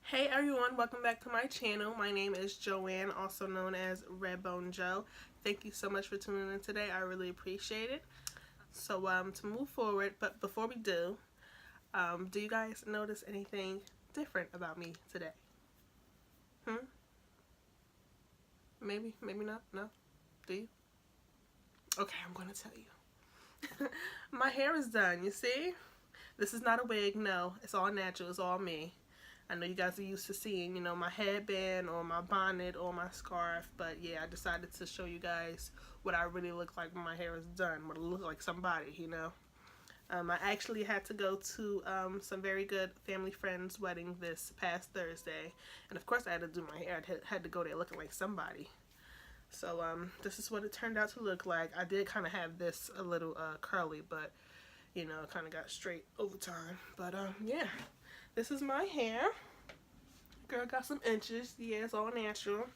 Hey everyone, welcome back to my channel. My name is Joanne, also known as Redbone Joe. Thank you so much for tuning in today. I really appreciate it. So to move forward, but before we do you guys notice anything different about me today? Maybe, maybe not. No? Do you? Okay, I'm gonna tell you. My hair is done, you see? This is not a wig, no. It's all natural, it's all me. I know you guys are used to seeing, my headband or my bonnet or my scarf, but yeah, I decided to show you guys what I really look like when my hair is done, what I look like somebody. I actually had to go to some very good family friends' wedding this past Thursday, and of course I had to do my hair. I had to go there looking like somebody. So this is what it turned out to look like. I did kind of have this a little curly, but it kind of got straight over time. But yeah, this is my hair. Girl got some inches. Yeah, it's all natural.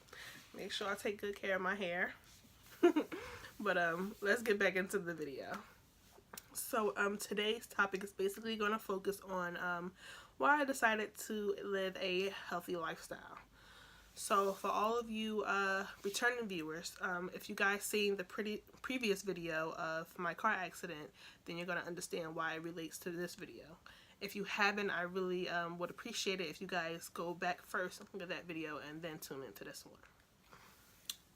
Make sure I take good care of my hair. But let's get back into the video. So today's topic is basically going to focus on why I decided to live a healthy lifestyle. So for all of you returning viewers, if you guys seen the previous video of my car accident, then you're going to understand why it relates to this video. If you haven't, I really would appreciate it if you guys go back first and look at that video and then tune into this one.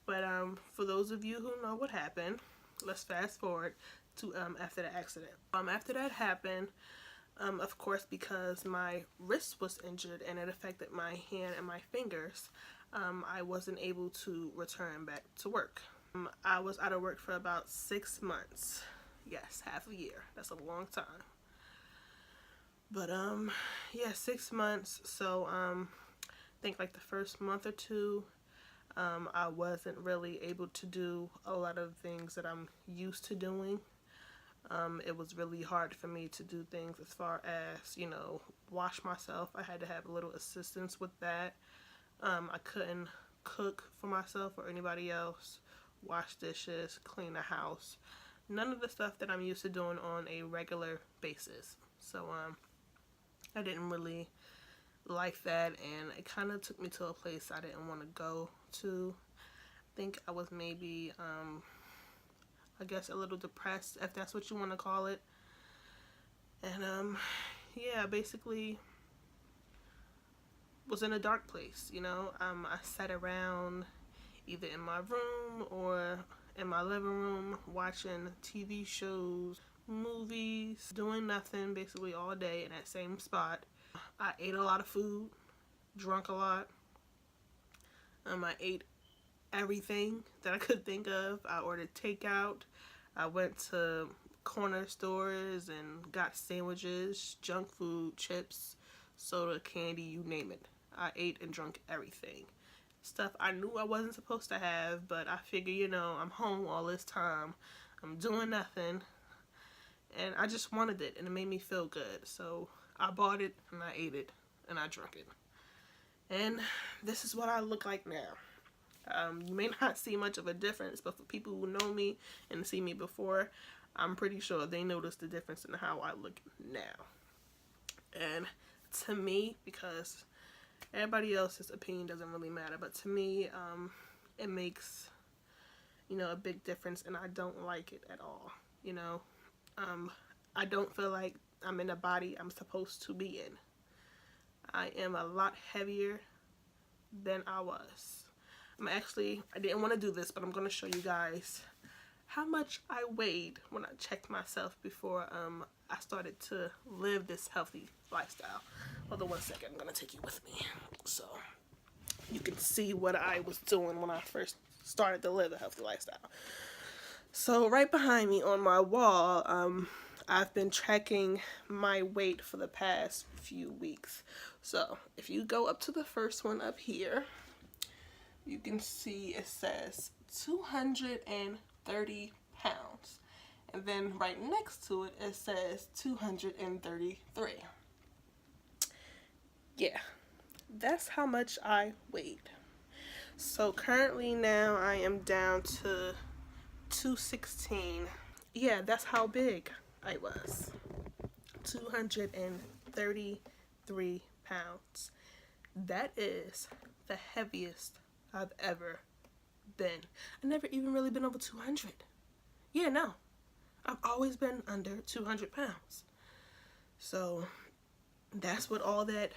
But for those of you who know what happened, let's fast forward to after the accident. After that happened, of course, because my wrist was injured and it affected my hand and my fingers, I wasn't able to return back to work. I was out of work for about 6 months. Yes, half a year. That's a long time. But yeah, 6 months. So I think like the first month or two, I wasn't really able to do a lot of things that I'm used to doing. It was really hard for me to do things as far as, wash myself. I had to have a little assistance with that. I couldn't cook for myself or anybody else, wash dishes, clean the house. None of the stuff that I'm used to doing on a regular basis. So I didn't really like that, and it kind of took me to a place I didn't want to go to. I think I was maybe I guess a little depressed, if that's what you want to call it. And yeah, basically was in a dark place. I sat around either in my room or in my living room watching TV shows, movies, doing nothing basically all day in that same spot. I ate a lot of food, drunk a lot. I ate everything that I could think of. I ordered takeout. I went to corner stores and got sandwiches, junk food, chips, soda, candy, you name it. I ate and drank everything. Stuff I knew I wasn't supposed to have, but I figure, I'm home all this time. I'm doing nothing. And I just wanted it, and it made me feel good. So I bought it, and I ate it, and I drank it. And this is what I look like now. You may not see much of a difference, but for people who know me and see me before, I'm pretty sure they notice the difference in how I look now. And to me, because everybody else's opinion doesn't really matter, but to me, it makes, a big difference, and I don't like it at all. I don't feel like I'm in a body I'm supposed to be in. I am a lot heavier than I was. I didn't want to do this, but I'm going to show you guys how much I weighed when I checked myself before I started to live this healthy lifestyle. Hold on one second, I'm going to take you with me so you can see what I was doing when I first started to live a healthy lifestyle. So right behind me on my wall, I've been tracking my weight for the past few weeks. So if you go up to the first one up here, you can see it says 230 pounds. And then right next to it, it says 233. Yeah, that's how much I weighed. So currently now I am down to 216. Yeah, that's how big I was. 233 pounds. That is the heaviest I've ever been. I've never even really been over 200. Yeah, no. I've always been under 200 pounds. So that's what all that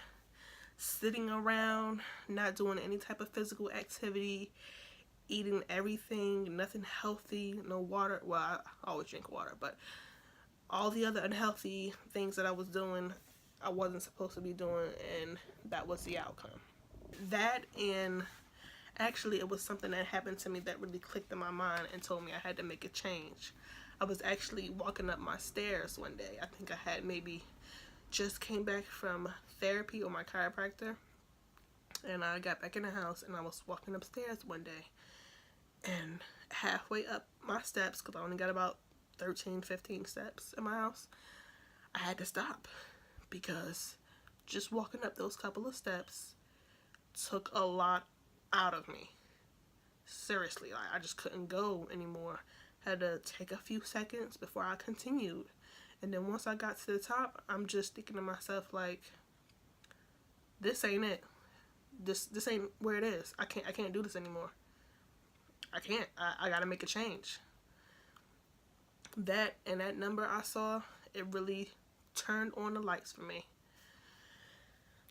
sitting around, not doing any type of physical activity, eating everything, nothing healthy, no water. Well, I always drink water, but all the other unhealthy things that I was doing, I wasn't supposed to be doing, and that was the outcome. That, and actually it was something that happened to me that really clicked in my mind and told me I had to make a change. I was actually walking up my stairs one day. I think I had maybe just came back from therapy or my chiropractor, and I got back in the house and I was walking upstairs one day, and halfway up my steps, because I only got about 13, 15 steps in my house, I had to stop because just walking up those couple of steps took a lot out of me. Seriously, like, I just couldn't go anymore. Had to take a few seconds before I continued. And then once I got to the top, I'm just thinking to myself, like, this ain't it. This ain't where it is. I can't do this anymore. I can't. I gotta make a change. That and that number I saw, it really turned on the lights for me.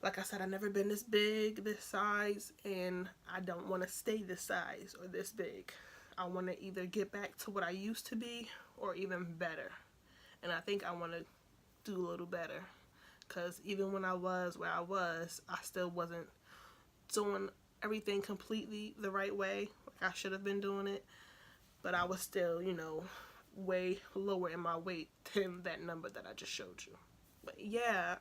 Like I said, I've never been this big, this size, and I don't want to stay this size or this big. I want to either get back to what I used to be or even better. And I think I want to do a little better, because even when I was where I was, I still wasn't doing everything completely the right way. Like I should have been doing it, but I was still, you know, way lower in my weight than that number that I just showed you. But yeah,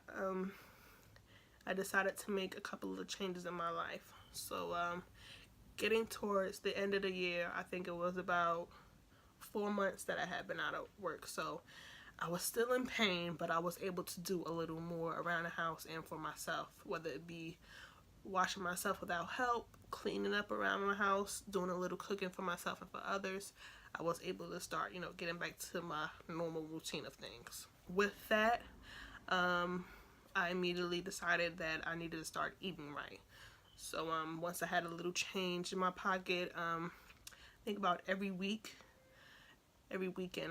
I decided to make a couple of changes in my life. So getting towards the end of the year, I think it was about 4 months that I had been out of work. So I was still in pain, but I was able to do a little more around the house and for myself, whether it be washing myself without help, cleaning up around my house, doing a little cooking for myself and for others. I was able to start, you know, getting back to my normal routine of things. With that, I immediately decided that I needed to start eating right. So once I had a little change in my pocket, I think about every weekend,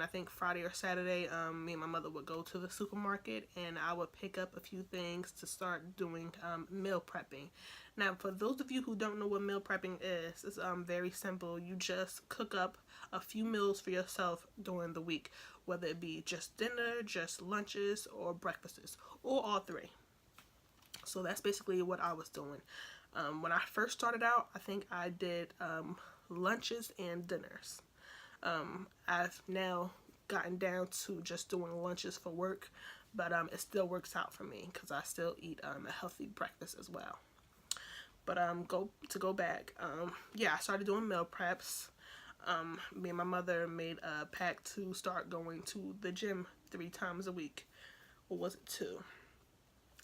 I think Friday or Saturday, me and my mother would go to the supermarket and I would pick up a few things to start doing meal prepping. Now, for those of you who don't know what meal prepping is, it's very simple. You just cook up a few meals for yourself during the week, whether it be just dinner, just lunches, or breakfasts, or all three. So that's basically what I was doing. When I first started out, I think I did lunches and dinners. I've now gotten down to just doing lunches for work, but it still works out for me because I still eat a healthy breakfast as well. But go back, yeah, I started doing meal preps. Me and my mother made a pact to start going to the gym 3 times a week. Or was it 2?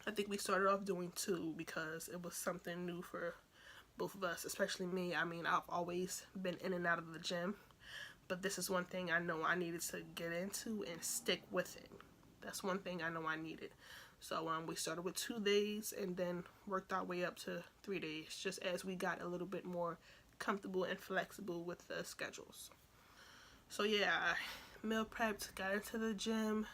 I think we started off doing 2 because it was something new for both of us, especially me. I mean, I've always been in and out of the gym, but this is one thing I know I needed to get into and stick with it. That's one thing I know I needed. So we started with 2 days and then worked our way up to 3 days, just as we got a little bit more comfortable and flexible with the schedules. So yeah, I meal prepped, got into the gym,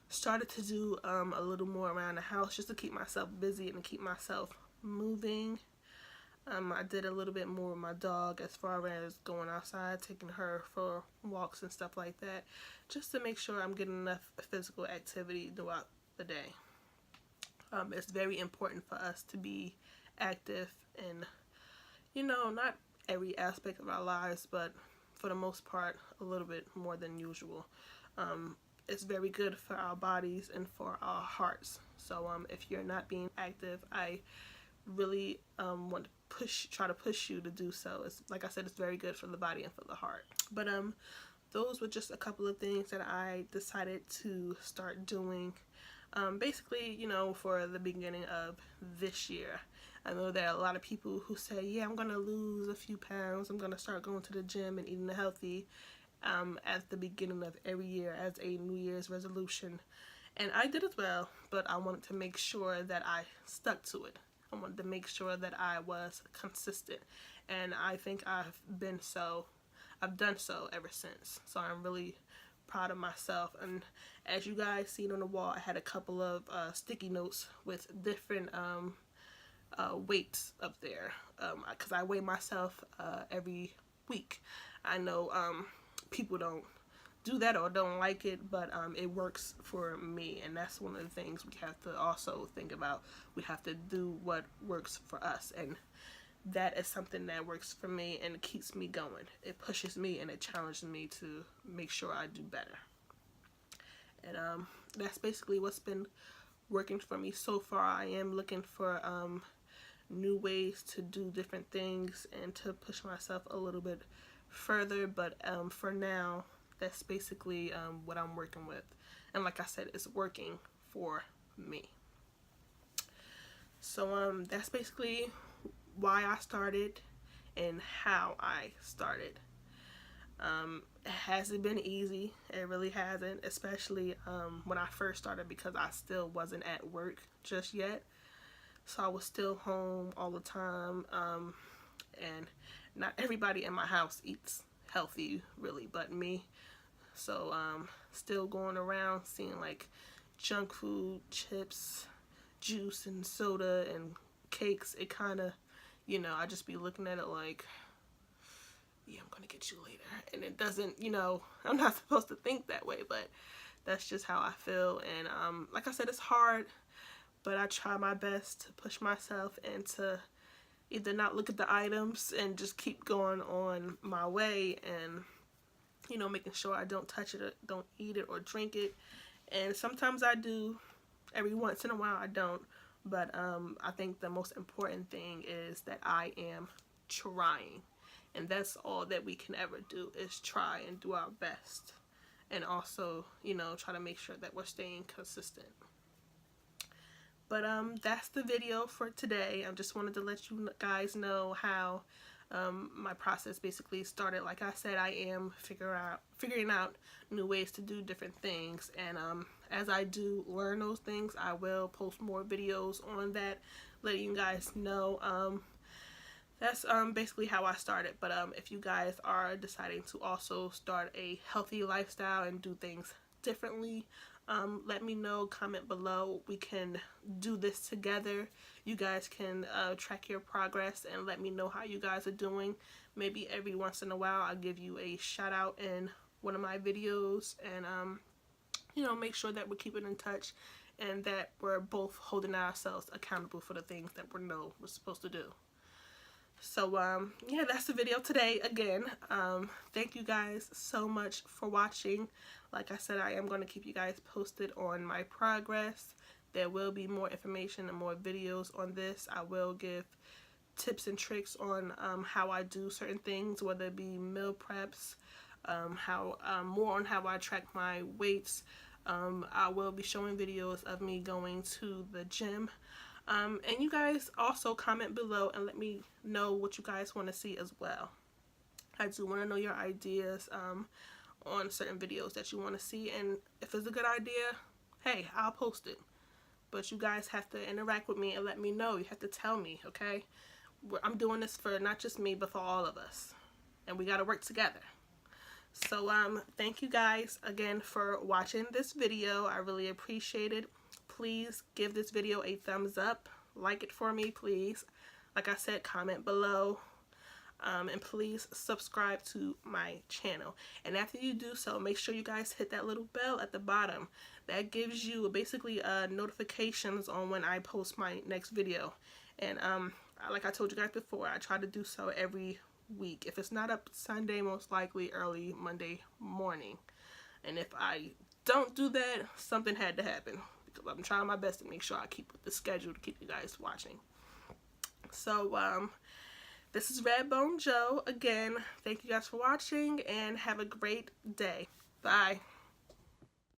started to do a little more around the house just to keep myself busy and to keep myself moving. I did a little bit more with my dog as far as going outside, taking her for walks and stuff like that, just to make sure I'm getting enough physical activity throughout the day. It's very important for us to be active in, you know, not every aspect of our lives, but for the most part, a little bit more than usual. It's very good for our bodies and for our hearts. So if you're not being active, I really want to try to push you to do so. It's, like I said, it's very good for the body and for the heart. But those were just a couple of things that I decided to start doing. Basically, you know, for the beginning of this year. I know there are a lot of people who say, yeah, I'm going to lose a few pounds. I'm going to start going to the gym and eating healthy at the beginning of every year as a New Year's resolution. And I did as well, but I wanted to make sure that I stuck to it. I wanted to make sure that I was consistent, and I think I've done so ever since. So I'm really proud of myself. And as you guys seen on the wall, I had a couple of sticky notes with different weights up there, because I weigh myself every week. I know people don't do that or don't like it, but it works for me, and that's one of the things we have to also think about. We have to do what works for us, and that is something that works for me and it keeps me going. It pushes me and it challenges me to make sure I do better. And that's basically what's been working for me so far. I am looking for new ways to do different things and to push myself a little bit further, but for now, that's basically what I'm working with. And like I said, it's working for me. So that's basically why I started and how I started. It hasn't been easy. It really hasn't, especially when I first started, because I still wasn't at work just yet. So I was still home all the time, and not everybody in my house eats healthy, really, but me. So still going around seeing like junk food, chips, juice and soda and cakes. It kind of, I just be looking at it like, yeah, I'm gonna get you later. And it doesn't, I'm not supposed to think that way, but that's just how I feel. And like I said, it's hard, but I try my best to push myself and to either not look at the items and just keep going on my way, and making sure I don't touch it, or don't eat it or drink it. And sometimes I do, every once in a while I don't. But I think the most important thing is that I am trying. And that's all that we can ever do, is try and do our best. And also, try to make sure that we're staying consistent. But that's the video for today. I just wanted to let you guys know how my process basically started. Like I said, I am figuring out new ways to do different things, and as I do learn those things, I will post more videos on that, letting you guys know. That's basically how I started. But if you guys are deciding to also start a healthy lifestyle and do things differently, let me know, comment below. We can do this together. You guys can track your progress and let me know how you guys are doing. Maybe every once in a while I'll give you a shout out in one of my videos, and make sure that we're keeping in touch and that we're both holding ourselves accountable for the things that we know we're supposed to do. So yeah, that's the video today. Again, thank you guys so much for watching. Like I said, I am going to keep you guys posted on my progress. There will be more information and more videos on this. I will give tips and tricks on how I do certain things, whether it be meal preps, more on how I track my weights. I will be showing videos of me going to the gym. And you guys also comment below and let me know what you guys want to see as well. I do want to know your ideas on certain videos that you want to see, and if it's a good idea, hey, I'll post it. But you guys have to interact with me and let me know. You have to tell me, okay? I'm doing this for not just me, but for all of us, and we got to work together. So thank you guys again for watching this video. I really appreciate it. Please give this video a thumbs up. Like it for me, please. Like I said, comment below. And please subscribe to my channel. And after you do so, make sure you guys hit that little bell at the bottom. That gives you basically notifications on when I post my next video. And like I told you guys before, I try to do so every week. If it's not up Sunday, most likely early Monday morning. And if I don't do that, something had to happen, because I'm trying my best to make sure I keep with the schedule to keep you guys watching. So this is Redbone Joe again. Thank you guys for watching and have a great day. Bye.